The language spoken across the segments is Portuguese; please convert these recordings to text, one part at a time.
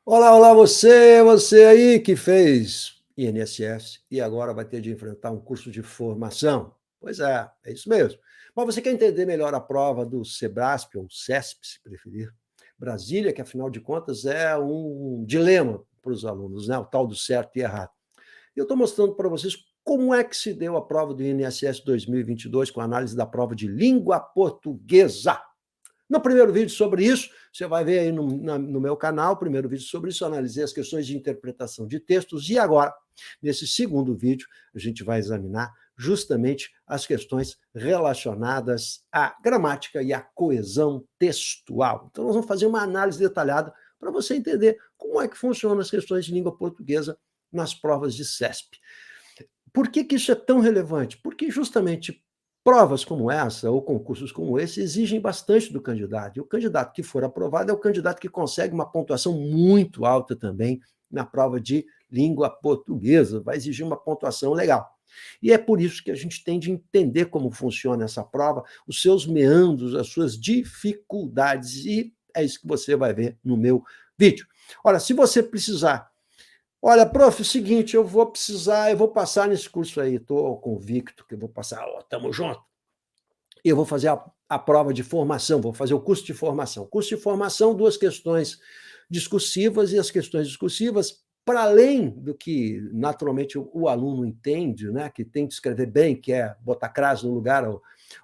Olá, olá, você aí que fez INSS e agora vai ter de enfrentar um curso de formação. Pois é isso mesmo. Mas você quer entender melhor a prova do SEBRASP, ou CESP, se preferir, Brasília, que afinal de contas é um dilema para os alunos, né? O tal do certo e errado. Eu estou mostrando para vocês como é que se deu a prova do INSS 2022 com a análise da prova de língua portuguesa. No primeiro vídeo sobre isso, você vai ver aí no meu canal, o primeiro vídeo sobre isso, eu analisei as questões de interpretação de textos, e agora, nesse segundo vídeo, a gente vai examinar justamente as questões relacionadas à gramática e à coesão textual. Então, nós vamos fazer uma análise detalhada para você entender como é que funcionam as questões de língua portuguesa nas provas de CESP. Por que isso é tão relevante? Porque justamente provas como essa, ou concursos como esse, exigem bastante do candidato. E o candidato que for aprovado é o candidato que consegue uma pontuação muito alta também na prova de língua portuguesa. Vai exigir uma pontuação legal. E é por isso que a gente tem de entender como funciona essa prova, os seus meandros, as suas dificuldades. E é isso que você vai ver no meu vídeo. Olha, se você precisar. Olha, prof, é o seguinte, eu vou passar nesse curso aí, estou convicto que eu vou passar, tamo junto. Eu vou fazer a prova de formação, vou fazer o curso de formação. Curso de formação, duas questões discursivas, e as questões discursivas, para além do que naturalmente o aluno entende, né, que tem que escrever bem, que é botar crase no lugar,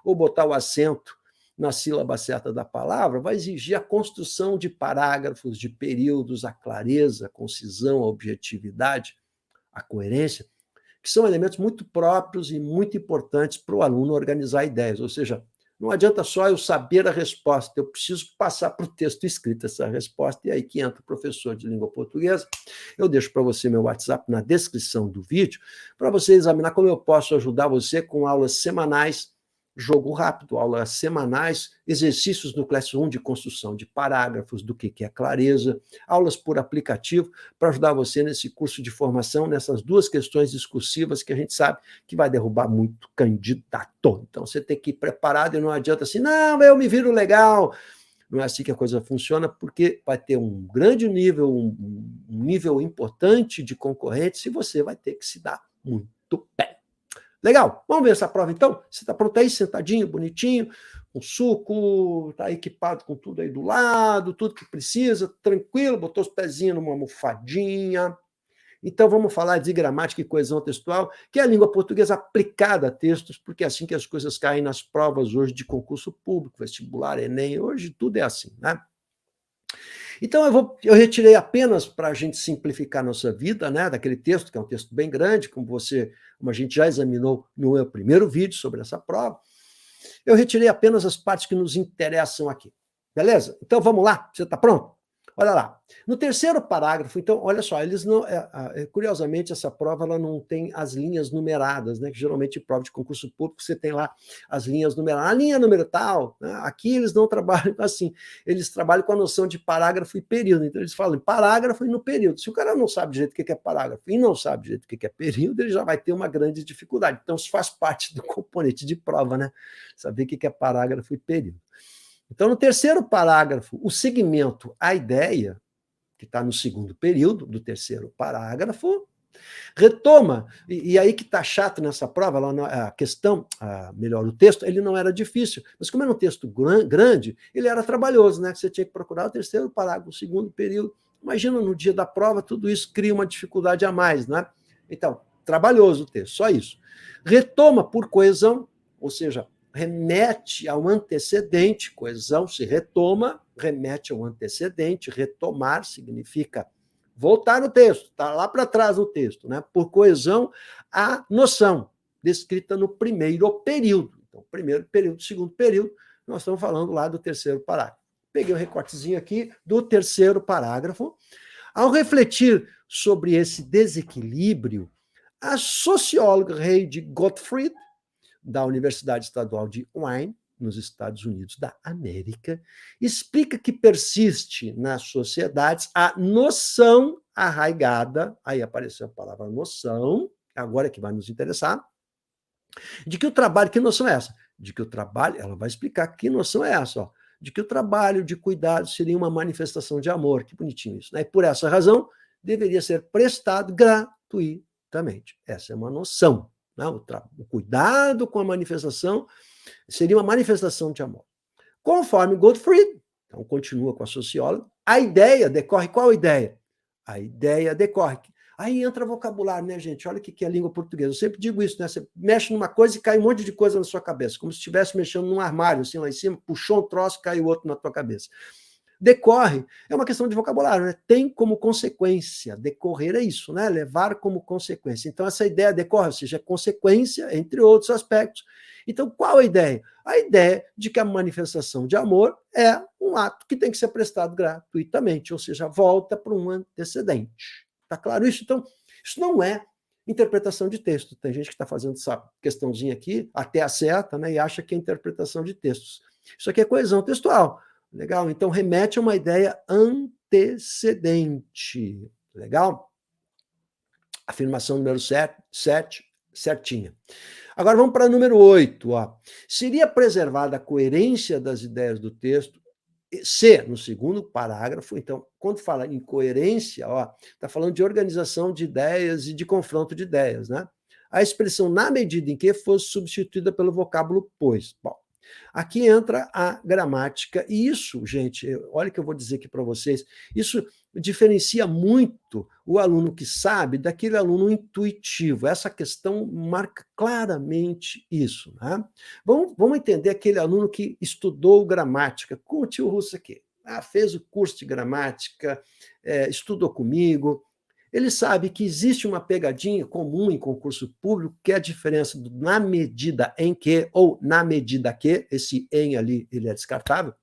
ou botar o acento na sílaba certa da palavra, vai exigir a construção de parágrafos, de períodos, a clareza, a concisão, a objetividade, a coerência, que são elementos muito próprios e muito importantes para o aluno organizar ideias. Ou seja, não adianta só eu saber a resposta, eu preciso passar para o texto escrito essa resposta, e aí que entra o professor de língua portuguesa. Eu deixo para você meu WhatsApp na descrição do vídeo, para você examinar como eu posso ajudar você com aulas semanais, jogo rápido, aulas semanais, exercícios no Classroom de construção de parágrafos, do que é clareza, aulas por aplicativo, para ajudar você nesse curso de formação, nessas duas questões discursivas que a gente sabe que vai derrubar muito candidato. Então, você tem que ir preparado, e não adianta assim, não, eu me viro legal. Não é assim que a coisa funciona, porque vai ter um grande nível, um nível importante de concorrentes, e você vai ter que se dar muito bem. Legal, vamos ver essa prova então? Você está pronto aí, sentadinho, bonitinho, com suco, está equipado com tudo aí do lado, tudo que precisa, tranquilo, botou os pezinhos numa almofadinha. Então vamos falar de gramática e coesão textual, que é a língua portuguesa aplicada a textos, porque é assim que as coisas caem nas provas hoje de concurso público, vestibular, Enem, hoje tudo é assim, né? Então eu retirei apenas para a gente simplificar a nossa vida, né, daquele texto, que é um texto bem grande, como a gente já examinou no meu primeiro vídeo sobre essa prova, eu retirei apenas as partes que nos interessam aqui. Beleza? Então vamos lá? Você está pronto? Olha lá. No terceiro parágrafo, então, olha só, eles não. Curiosamente, essa prova ela não tem as linhas numeradas, né? Que geralmente em prova de concurso público você tem lá as linhas numeradas. A linha número tal, né? Aqui eles não trabalham assim, eles trabalham com a noção de parágrafo e período. Então, eles falam em parágrafo e no período. Se o cara não sabe direito o que é parágrafo e não sabe direito o que é período, ele já vai ter uma grande dificuldade. Então, isso faz parte do componente de prova, né? Saber o que é parágrafo e período. Então, no terceiro parágrafo, o segmento, a ideia, que está no segundo período do terceiro parágrafo, retoma, e aí que está chato nessa prova, a questão, melhor, o texto, ele não era difícil, mas como era um texto grande, ele era trabalhoso, né? Você tinha que procurar o terceiro parágrafo, o segundo período. Imagina no dia da prova, tudo isso cria uma dificuldade a mais, né? Então, trabalhoso o texto, só isso. Retoma por coesão, ou seja, remete ao antecedente, coesão se retoma, remete ao antecedente, retomar significa voltar no texto, está lá para trás no texto, né? Por coesão, a noção descrita no primeiro período. Então, primeiro período, segundo período, nós estamos falando lá do terceiro parágrafo. Peguei um recortezinho aqui do terceiro parágrafo. Ao refletir sobre esse desequilíbrio, a socióloga Heidi Gottfried, da Universidade Estadual de Wayne, nos Estados Unidos da América, explica que persiste nas sociedades a noção arraigada, aí apareceu a palavra noção, agora é que vai nos interessar, de que o trabalho, que noção é essa? De que o trabalho, ela vai explicar que noção é essa, ó, de que o trabalho de cuidado seria uma manifestação de amor. Que bonitinho isso, né? E por essa razão, deveria ser prestado gratuitamente. Essa é uma noção, né? O cuidado com a manifestação seria uma manifestação de amor. Conforme Gottfried, então continua com a socióloga, a ideia decorre, qual ideia? A ideia decorre. Aí entra vocabulário, né, gente? Olha o que é a língua portuguesa. Eu sempre digo isso, né? Você mexe numa coisa e cai um monte de coisa na sua cabeça, como se estivesse mexendo num armário, assim, lá em cima, puxou um troço e caiu outro na tua cabeça. Decorre é uma questão de vocabulário, né? Tem como consequência, decorrer é isso, né? Levar como consequência. Então, essa ideia decorre, ou seja, é consequência, entre outros aspectos. Então, qual a ideia? A ideia de que a manifestação de amor é um ato que tem que ser prestado gratuitamente, ou seja, volta para um antecedente. Está claro isso? Então, isso não é interpretação de texto. Tem gente que está fazendo essa questãozinha aqui, até acerta, né, e acha que é interpretação de textos. Isso aqui é coesão textual. Legal? Então, remete a uma ideia antecedente. Legal? Afirmação número 7, certinha. Agora vamos para número 8. Ó. Seria preservada a coerência das ideias do texto se, no segundo parágrafo, então, quando fala em coerência, está falando de organização de ideias e de confronto de ideias, né? A expressão na medida em que fosse substituída pelo vocábulo pois. Bom, aqui entra a gramática, e isso, gente, olha o que eu vou dizer aqui para vocês, isso diferencia muito o aluno que sabe daquele aluno intuitivo. Essa questão marca claramente isso. Né? Vamos entender aquele aluno que estudou gramática, com o tio Russo aqui. Fez o curso de gramática, estudou comigo. Ele sabe que existe uma pegadinha comum em concurso público, que é a diferença do na medida em que ou na medida que, esse em ali ele é descartável,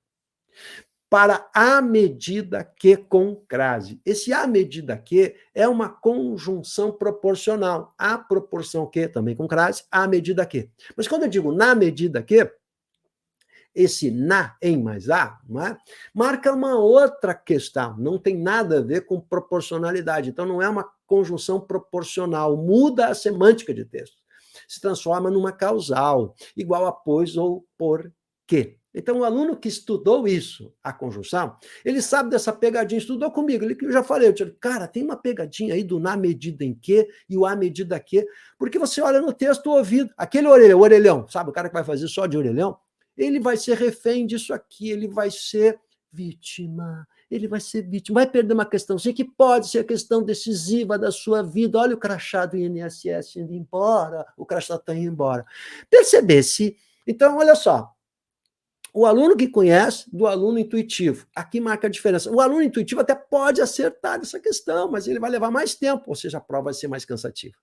para à medida que com crase. Esse à medida que é uma conjunção proporcional. À proporção que, também com crase, à medida que. Mas quando eu digo na medida que, esse na em mais a, não é? Marca uma outra questão, não tem nada a ver com proporcionalidade. Então, não é uma conjunção proporcional, muda a semântica de texto. Se transforma numa causal, igual a pois ou porque. Então, o aluno que estudou isso, a conjunção, ele sabe dessa pegadinha, estudou comigo, eu já falei, cara, tem uma pegadinha aí do na medida em que e o à medida que, porque você olha no texto o ouvido, aquele orelhão, sabe, o cara que vai fazer só de orelhão, ele vai ser refém disso aqui, ele vai ser vítima, vai perder uma questãozinha que pode ser a questão decisiva da sua vida. Olha o crachá do INSS indo embora, o crachá está indo embora. Percebesse? Então, olha só, o aluno que conhece do aluno intuitivo, aqui marca a diferença. O aluno intuitivo até pode acertar essa questão, mas ele vai levar mais tempo, ou seja, a prova vai ser mais cansativa.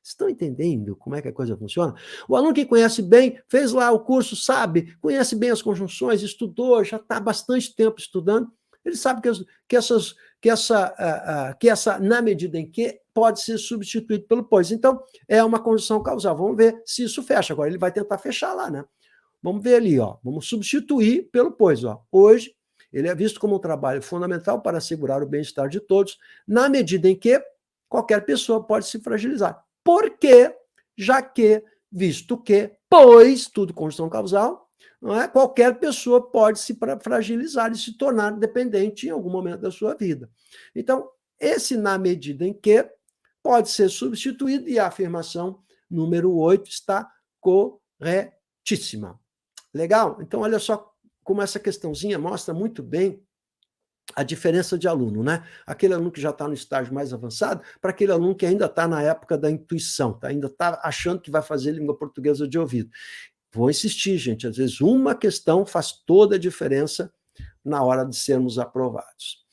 Vocês estão entendendo como é que a coisa funciona? O aluno que conhece bem, fez lá o curso, sabe, conhece bem as conjunções, estudou, já está há bastante tempo estudando, ele sabe que essa na medida em que pode ser substituído pelo pois. Então, é uma conjunção causal. Vamos ver se isso fecha. Agora, ele vai tentar fechar lá, né? Vamos ver ali, ó. Vamos substituir pelo pois. Ó. Hoje, ele é visto como um trabalho fundamental para assegurar o bem-estar de todos, na medida em que qualquer pessoa pode se fragilizar. Porque, já que, visto que, pois, tudo conjunção causal, não é? Qualquer pessoa pode se fragilizar e se tornar dependente em algum momento da sua vida. Então, esse na medida em que pode ser substituído, e a afirmação número 8 está corretíssima. Legal? Então, olha só como essa questãozinha mostra muito bem a diferença de aluno, né? Aquele aluno que já está no estágio mais avançado, para aquele aluno que ainda está na época da intuição, tá? Ainda está achando que vai fazer língua portuguesa de ouvido. Vou insistir, gente, às vezes uma questão faz toda a diferença na hora de sermos aprovados.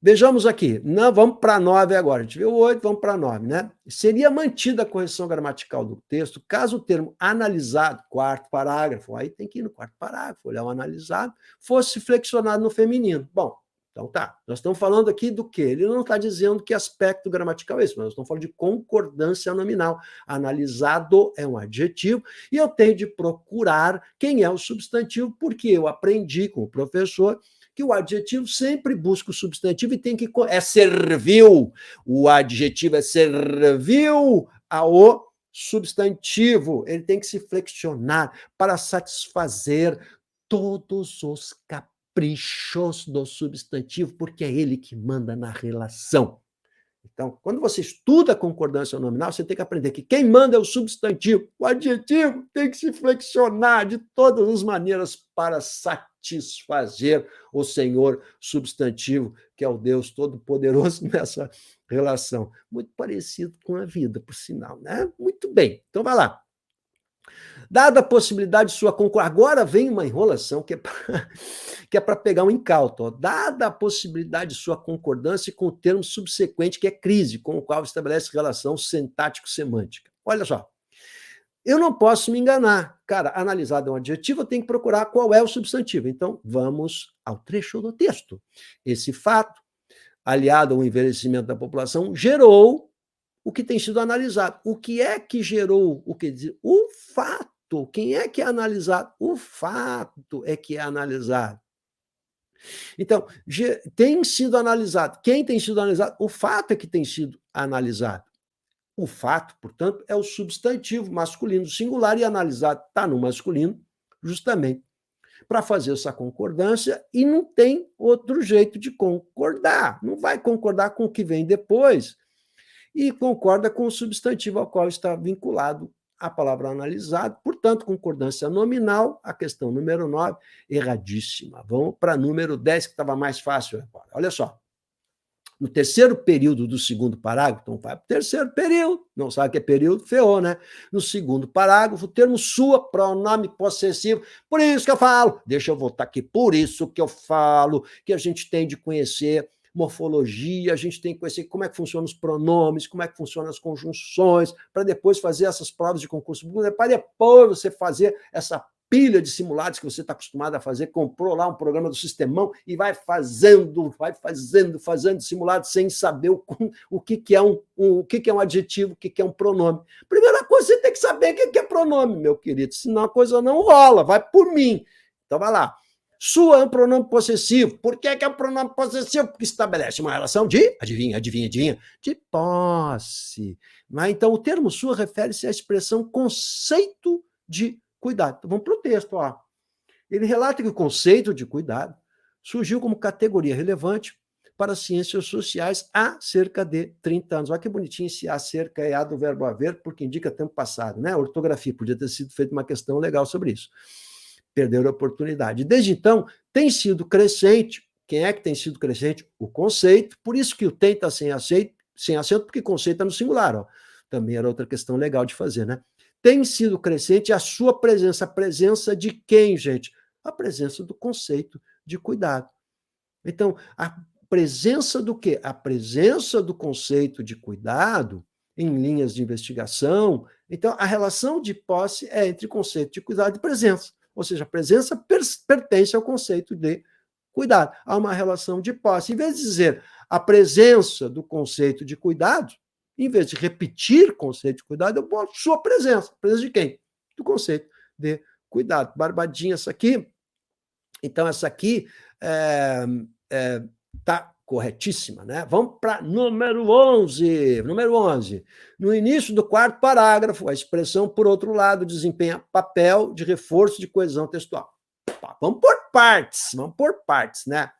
Vejamos aqui, não, vamos para 9 agora, a gente viu 8, vamos para 9, né? Seria mantida a correção gramatical do texto caso o termo analisado, quarto parágrafo, aí tem que ir no quarto parágrafo, olhar o analisado, fosse flexionado no feminino. Bom, então tá, nós estamos falando aqui do quê? Ele não está dizendo que aspecto gramatical é esse, mas nós estamos falando de concordância nominal. Analisado é um adjetivo, e eu tenho de procurar quem é o substantivo, porque eu aprendi com o professor que o adjetivo sempre busca o substantivo e tem que... É servil. O adjetivo é servil ao substantivo. Ele tem que se flexionar para satisfazer todos os caprichos do substantivo, porque é ele que manda na relação. Então, quando você estuda a concordância nominal, você tem que aprender que quem manda é o substantivo. O adjetivo tem que se flexionar de todas as maneiras para satisfazer o senhor substantivo, que é o Deus Todo-Poderoso nessa relação. Muito parecido com a vida, por sinal, né? Muito bem. Então, vai lá. Dada a possibilidade de sua concordância, agora vem uma enrolação que é para pegar um incauto. Ó. Dada a possibilidade de sua concordância com o termo subsequente, que é crise, com o qual estabelece relação sintático-semântica. Olha só, eu não posso me enganar. Cara, analisado é um adjetivo, eu tenho que procurar qual é o substantivo. Então, vamos ao trecho do texto. Esse fato, aliado ao envelhecimento da população, gerou o que tem sido analisado. O que é que gerou o que diz? O fato. Quem é que é analisado? O fato é que é analisado. Então, tem sido analisado. Quem tem sido analisado? O fato é que tem sido analisado. O fato, portanto, é o substantivo masculino singular e analisado está no masculino, justamente para fazer essa concordância, e não tem outro jeito de concordar. Não vai concordar com o que vem depois e concorda com o substantivo ao qual está vinculado a palavra analisado, portanto, concordância nominal, a questão número 9, erradíssima. Vamos para número 10, que estava mais fácil agora. Olha só. No terceiro período do segundo parágrafo, então vai para o terceiro período, não sabe o que é período? Ferrou, né? No segundo parágrafo, o termo sua, pronome possessivo, por isso que eu falo, deixa eu voltar aqui, por isso que eu falo que a gente tem de conhecer morfologia, a gente tem que conhecer como é que funcionam os pronomes, como é que funcionam as conjunções, para depois fazer essas provas de concurso público, para depois você fazer essa pilha de simulados que você está acostumado a fazer, comprou lá um programa do Sistemão e vai fazendo simulados sem saber o que é o que é um adjetivo, o que é um pronome. Primeira coisa, você tem que saber o que é pronome, meu querido, senão a coisa não rola, vai por mim. Então vai lá. Sua é um pronome possessivo. Por que é um pronome possessivo? Porque estabelece uma relação de, adivinha, de posse. Então, o termo sua refere-se à expressão conceito de cuidado. Então, vamos para o texto. Ó. Ele relata que o conceito de cuidado surgiu como categoria relevante para as ciências sociais há cerca de 30 anos. Olha que bonitinho esse há cerca é a do verbo haver, porque indica tempo passado. Né? A ortografia, podia ter sido feita uma questão legal sobre isso. Perderam a oportunidade. Desde então, tem sido crescente. Quem é que tem sido crescente? O conceito. Por isso que o tem está sem acento, porque conceito está no singular. Ó. Também era outra questão legal de fazer, né? Tem sido crescente a sua presença. A presença de quem, gente? A presença do conceito de cuidado. Então, a presença do quê? A presença do conceito de cuidado em linhas de investigação. Então, a relação de posse é entre conceito de cuidado e presença. Ou seja, a presença pertence ao conceito de cuidado. Há uma relação de posse. Em vez de dizer a presença do conceito de cuidado, em vez de repetir conceito de cuidado, eu boto sua presença. Presença de quem? Do conceito de cuidado. Barbadinha essa aqui. Então, essa aqui está corretíssima, né? Vamos para número 11. Número 11. No início do quarto parágrafo, a expressão, por outro lado, desempenha papel de reforço de coesão textual. Vamos por partes, né?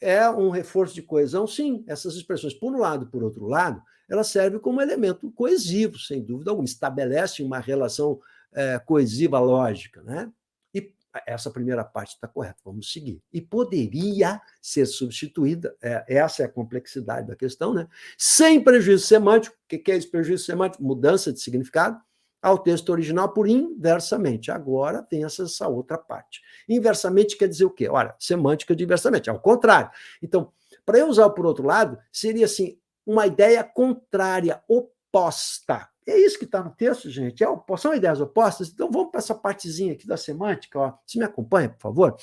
É um reforço de coesão? Sim, essas expressões, por um lado e por outro lado, elas servem como elemento coesivo, sem dúvida alguma, estabelecem uma relação coesiva lógica, né? E essa primeira parte está correta, vamos seguir. E poderia ser substituída, essa é a complexidade da questão, né? Sem prejuízo semântico. O que é esse prejuízo semântico? Mudança de significado ao texto original por inversamente. Agora tem essa outra parte. Inversamente quer dizer o quê? Olha, semântica de inversamente, ao contrário. Então, para eu usar o por outro lado, seria assim, uma ideia contrária, oposta. É isso que está no texto, gente. São ideias opostas. Então, vamos para essa partezinha aqui da semântica. Ó. Você me acompanha, por favor?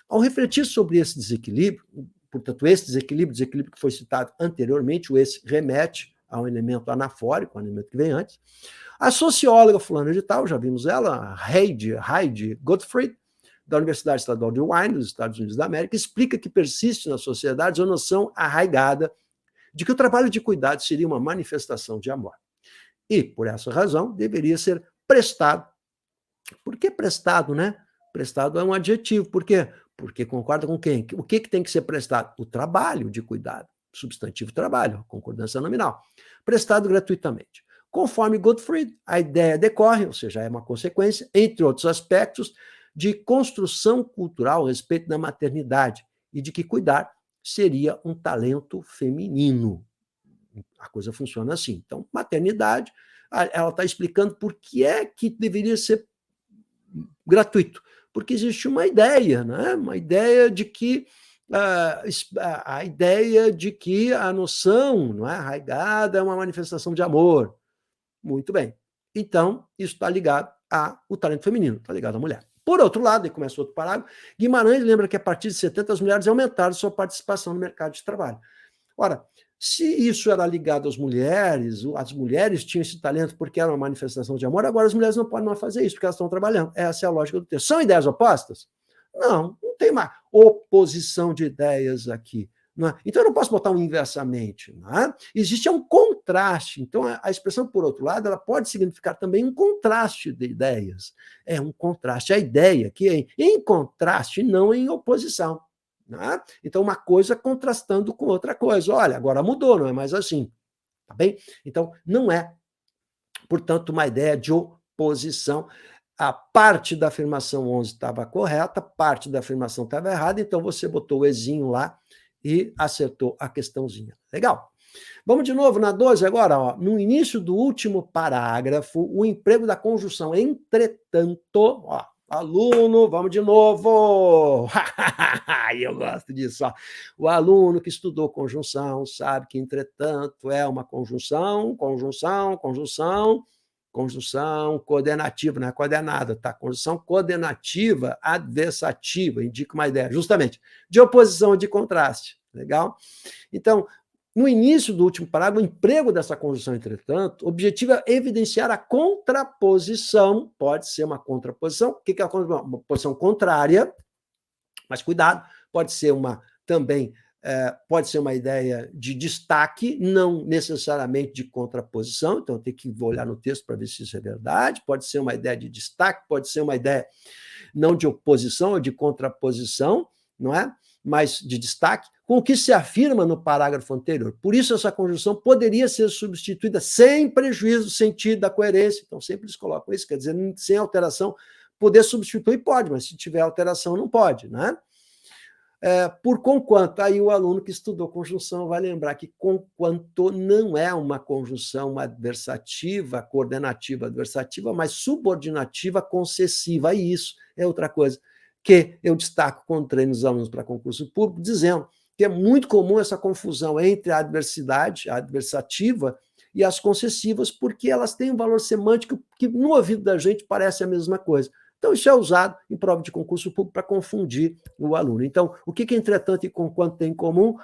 Ao refletir sobre esse desequilíbrio, portanto, esse desequilíbrio que foi citado anteriormente, o esse remete a um elemento anafórico, um elemento que vem antes. A socióloga fulana de tal, já vimos ela, Heidi Gottfried, da Universidade Estadual de Wyoming, nos Estados Unidos da América, explica que persiste nas sociedades a noção arraigada de que o trabalho de cuidado seria uma manifestação de amor. E, por essa razão, deveria ser prestado. Por que prestado, né? Prestado é um adjetivo. Por quê? Porque concorda com quem? O que tem que ser prestado? O trabalho de cuidado. Substantivo trabalho, concordância nominal. Prestado gratuitamente. Conforme Gottfried, a ideia decorre, ou seja, é uma consequência, entre outros aspectos, de construção cultural a respeito da maternidade e de que cuidar seria um talento feminino. A coisa funciona assim. Então, maternidade, ela está explicando por que é que deveria ser gratuito. Porque existe uma ideia, né? Uma ideia de que a ideia de que a noção, não é, arraigada é uma manifestação de amor. Muito bem. Então, isso está ligado ao talento feminino, está ligado à mulher. Por outro lado, e começa outro parágrafo, Guimarães lembra que a partir de 70 as mulheres aumentaram sua participação no mercado de trabalho. Ora, se isso era ligado às mulheres tinham esse talento porque era uma manifestação de amor, agora as mulheres não podem mais fazer isso, porque elas estão trabalhando. Essa é a lógica do texto. São ideias opostas? Não tem mais oposição de ideias aqui. Não é? Então, eu não posso botar um inversamente. Não é? Existe um contraste. Então, a expressão, por outro lado, ela pode significar também um contraste de ideias. É um contraste. A ideia que é em contraste, não em oposição. Né? Então, uma coisa contrastando com outra coisa. Olha, agora mudou, não é mais assim. Tá bem? Então, não é, portanto, uma ideia de oposição. A parte da afirmação 11 estava correta, parte da afirmação estava errada, então você botou o ezinho lá e acertou a questãozinha. Legal. Vamos de novo na 12 agora. Ó. No início do último parágrafo, o emprego da conjunção entretanto, ó, aluno, vamos de novo. Eu gosto disso. Ó. O aluno que estudou conjunção sabe que entretanto é uma conjunção coordenativa, não é coordenada, tá? Conjunção coordenativa adversativa, indica uma ideia, justamente, de oposição e de contraste. Legal? Então, no início do último parágrafo, o emprego dessa conjunção, entretanto, o objetivo é evidenciar a contraposição, pode ser uma contraposição, o que é uma posição contrária, mas cuidado, pode ser pode ser uma ideia de destaque, não necessariamente de contraposição, então tem que olhar no texto para ver se isso é verdade, pode ser uma ideia de destaque, pode ser uma ideia não de oposição ou de contraposição, não é? Mas de destaque, com o que se afirma no parágrafo anterior. Por isso, essa conjunção poderia ser substituída sem prejuízo do sentido da coerência. Então, sempre eles colocam isso, quer dizer, sem alteração, poder substituir pode, mas se tiver alteração, não pode, né? Por conquanto, aí o aluno que estudou conjunção vai lembrar que conquanto não é uma conjunção adversativa, coordenativa adversativa, mas subordinativa concessiva, e isso é outra coisa que eu destaco quando treino os alunos para concurso público, dizendo que é muito comum essa confusão entre a adversidade, a adversativa, e as concessivas, porque elas têm um valor semântico que no ouvido da gente parece a mesma coisa. Então, isso é usado em prova de concurso público para confundir o aluno. Então, o que entretanto e conquanto tem em comum?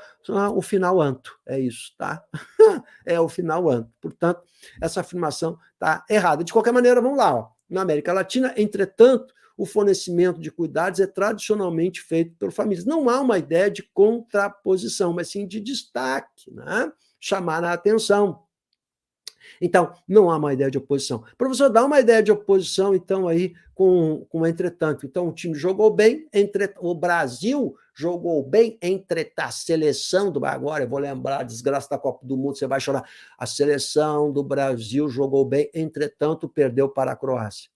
O final anto. É isso, tá? É o final anto. Portanto, essa afirmação está errada. De qualquer maneira, vamos lá. Ó. Na América Latina, entretanto, o fornecimento de cuidados é tradicionalmente feito por famílias. Não há uma ideia de contraposição, mas sim de destaque, né? Chamar a atenção. Então, não há uma ideia de oposição. Professor, dá uma ideia de oposição, então, aí, com entretanto. Então, o time jogou bem, o Brasil jogou bem, entretanto, a seleção do... Agora eu vou lembrar a desgraça da Copa do Mundo, você vai chorar. A seleção do Brasil jogou bem, entretanto, perdeu para a Croácia.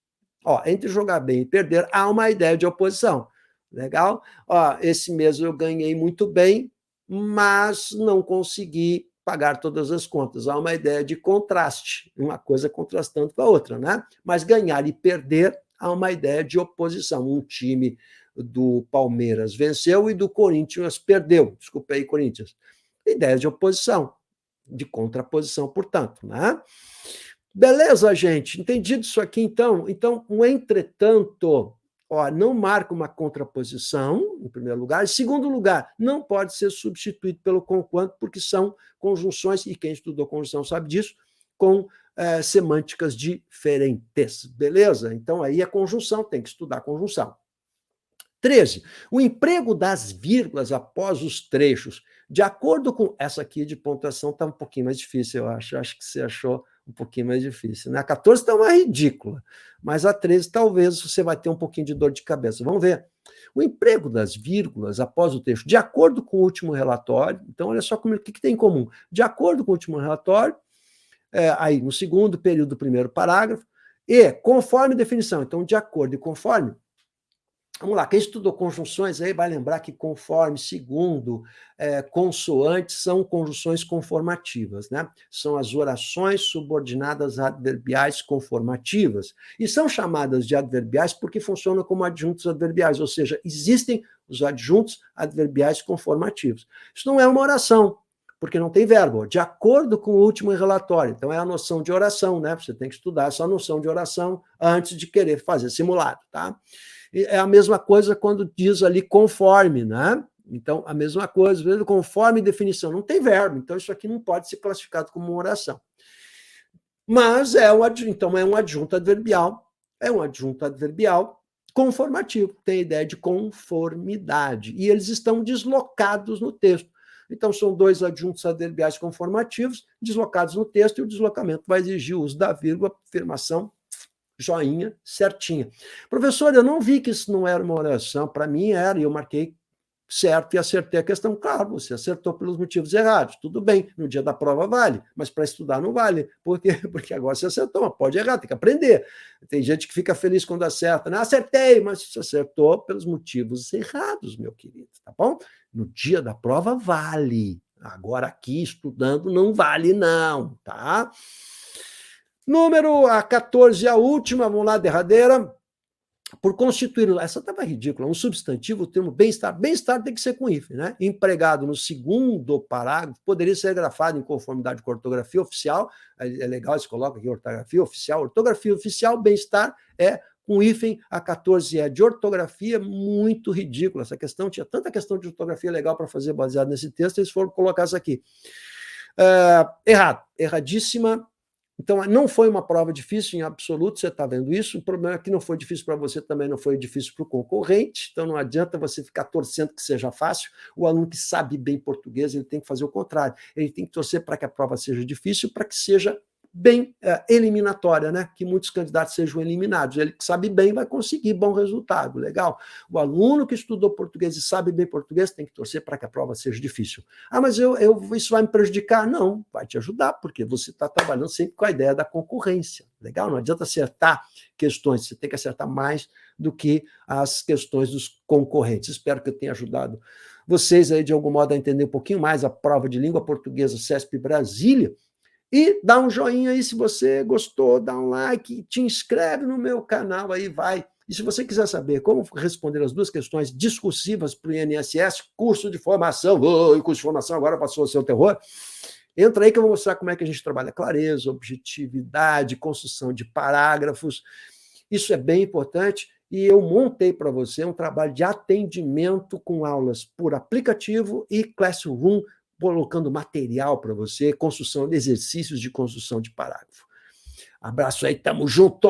Ó, entre jogar bem e perder, há uma ideia de oposição. Legal? Ó, esse mês eu ganhei muito bem, mas não consegui pagar todas as contas. Há uma ideia de contraste, uma coisa contrastando com a outra, né? Mas ganhar e perder, há uma ideia de oposição. Um time do Palmeiras venceu e do Corinthians perdeu. Desculpa aí, Corinthians. Ideia de oposição, de contraposição, portanto, né? Beleza, gente? Entendido isso aqui, então? Então, o entretanto... Ó, não marca uma contraposição, em primeiro lugar. Em segundo lugar, não pode ser substituído pelo conquanto, porque são conjunções, e quem estudou conjunção sabe disso, com semânticas diferentes. Beleza? Então, aí é conjunção, tem que estudar conjunção. 13. O emprego das vírgulas após os trechos, de acordo com... Essa aqui de pontuação está um pouquinho mais difícil, eu acho. Acho que você achou um pouquinho mais difícil, né? A 14 está uma ridícula, mas a 13 talvez você vai ter um pouquinho de dor de cabeça. Vamos ver. O emprego das vírgulas após o texto, de acordo com o último relatório, então olha só o que tem em comum. De acordo com o último relatório, aí no segundo período do primeiro parágrafo, e conforme definição, então de acordo e conforme. Vamos lá, quem estudou conjunções aí vai lembrar que conforme, segundo, consoantes são conjunções conformativas, né? São as orações subordinadas adverbiais conformativas. E são chamadas de adverbiais porque funcionam como adjuntos adverbiais, ou seja, existem os adjuntos adverbiais conformativos. Isso não é uma oração, porque não tem verbo, de acordo com o último relatório. Então é a noção de oração, né? Você tem que estudar essa noção de oração antes de querer fazer simulado, tá? É a mesma coisa quando diz ali conforme, né? Então, a mesma coisa, conforme definição, não tem verbo, então isso aqui não pode ser classificado como uma oração. Mas então é um adjunto adverbial, conformativo, tem a ideia de conformidade, e eles estão deslocados no texto. Então, são dois adjuntos adverbiais conformativos deslocados no texto, e o deslocamento vai exigir o uso da vírgula, afirmação, joinha, certinha. Professor, eu não vi que isso não era uma oração, para mim era, e eu marquei certo e acertei a questão. Claro, você acertou pelos motivos errados, tudo bem, no dia da prova vale, mas para estudar não vale. Por quê? Porque agora você acertou, mas pode errar, tem que aprender. Tem gente que fica feliz quando acerta, né? Acertei, mas você acertou pelos motivos errados, meu querido, tá bom? No dia da prova vale. Agora aqui, estudando, não vale não, tá? Número a 14, a última, vamos lá, derradeira. Por constituir, essa estava ridícula, um substantivo, o termo bem-estar. Bem-estar tem que ser com hífen, né? Empregado no segundo parágrafo, poderia ser grafado em conformidade com a ortografia oficial. É legal, você coloca aqui ortografia oficial. Ortografia oficial, bem-estar é com hífen. A 14 é de ortografia, muito ridícula. Essa questão, tinha tanta questão de ortografia legal para fazer baseado nesse texto, eles foram colocar isso aqui. Errado, erradíssima. Então, não foi uma prova difícil em absoluto, você está vendo isso. O problema é que não foi difícil para você, também não foi difícil para o concorrente. Então, não adianta você ficar torcendo que seja fácil. O aluno que sabe bem português, ele tem que fazer o contrário. Ele tem que torcer para que a prova seja difícil, para que seja bem eliminatória, né? Que muitos candidatos sejam eliminados. Ele que sabe bem vai conseguir bom resultado, legal. O aluno que estudou português e sabe bem português tem que torcer para que a prova seja difícil. Ah, mas isso vai me prejudicar? Não, vai te ajudar, porque você está trabalhando sempre com a ideia da concorrência, legal? Não adianta acertar questões, você tem que acertar mais do que as questões dos concorrentes. Espero que eu tenha ajudado vocês aí, de algum modo, a entender um pouquinho mais a prova de língua portuguesa CESP Brasília. E dá um joinha aí se você gostou, dá um like, te inscreve no meu canal aí, vai. E se você quiser saber como responder as duas questões discursivas para o INSS, curso de formação, curso de formação agora passou a ser o terror, entra aí que eu vou mostrar como é que a gente trabalha clareza, objetividade, construção de parágrafos. Isso é bem importante e eu montei para você um trabalho de atendimento com aulas por aplicativo e Classroom, colocando material para você, construção de exercícios de construção de parágrafo. Abraço aí, tamo junto!